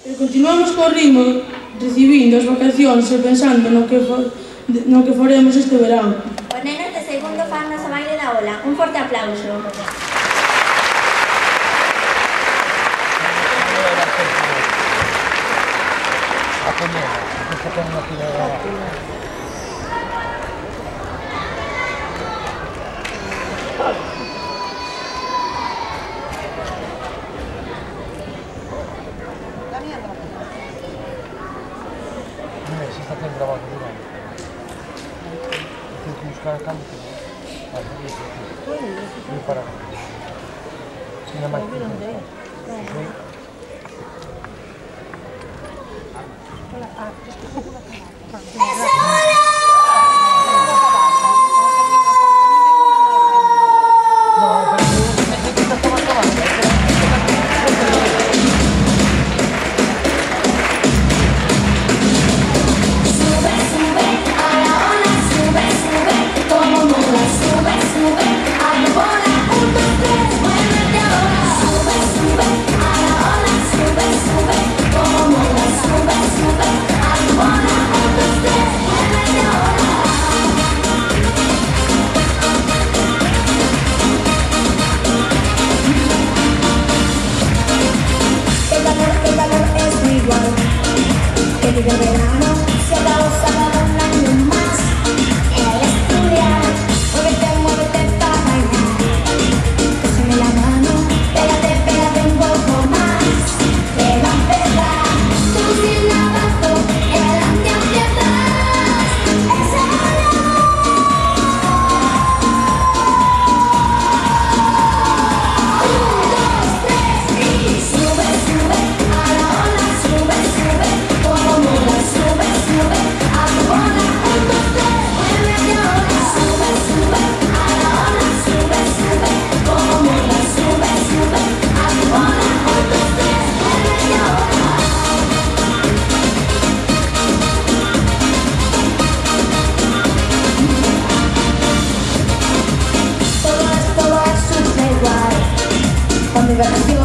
E continuamos co ritmo, recibindo as vacacións e pensando no que faremos este verán. Os nenos de segundo fan noso baile da ola. Un forte aplauso. Si está bien grabado, tienes que buscar el cambio. Muy parado. Sin la máquina. El verano se va a usar un año más. El estudiar, muévete para bailar. Cógeme la mano, pégate un poco más. Te va a empezar, tú sin abajo, adelante empiezas. Ese mi vacación.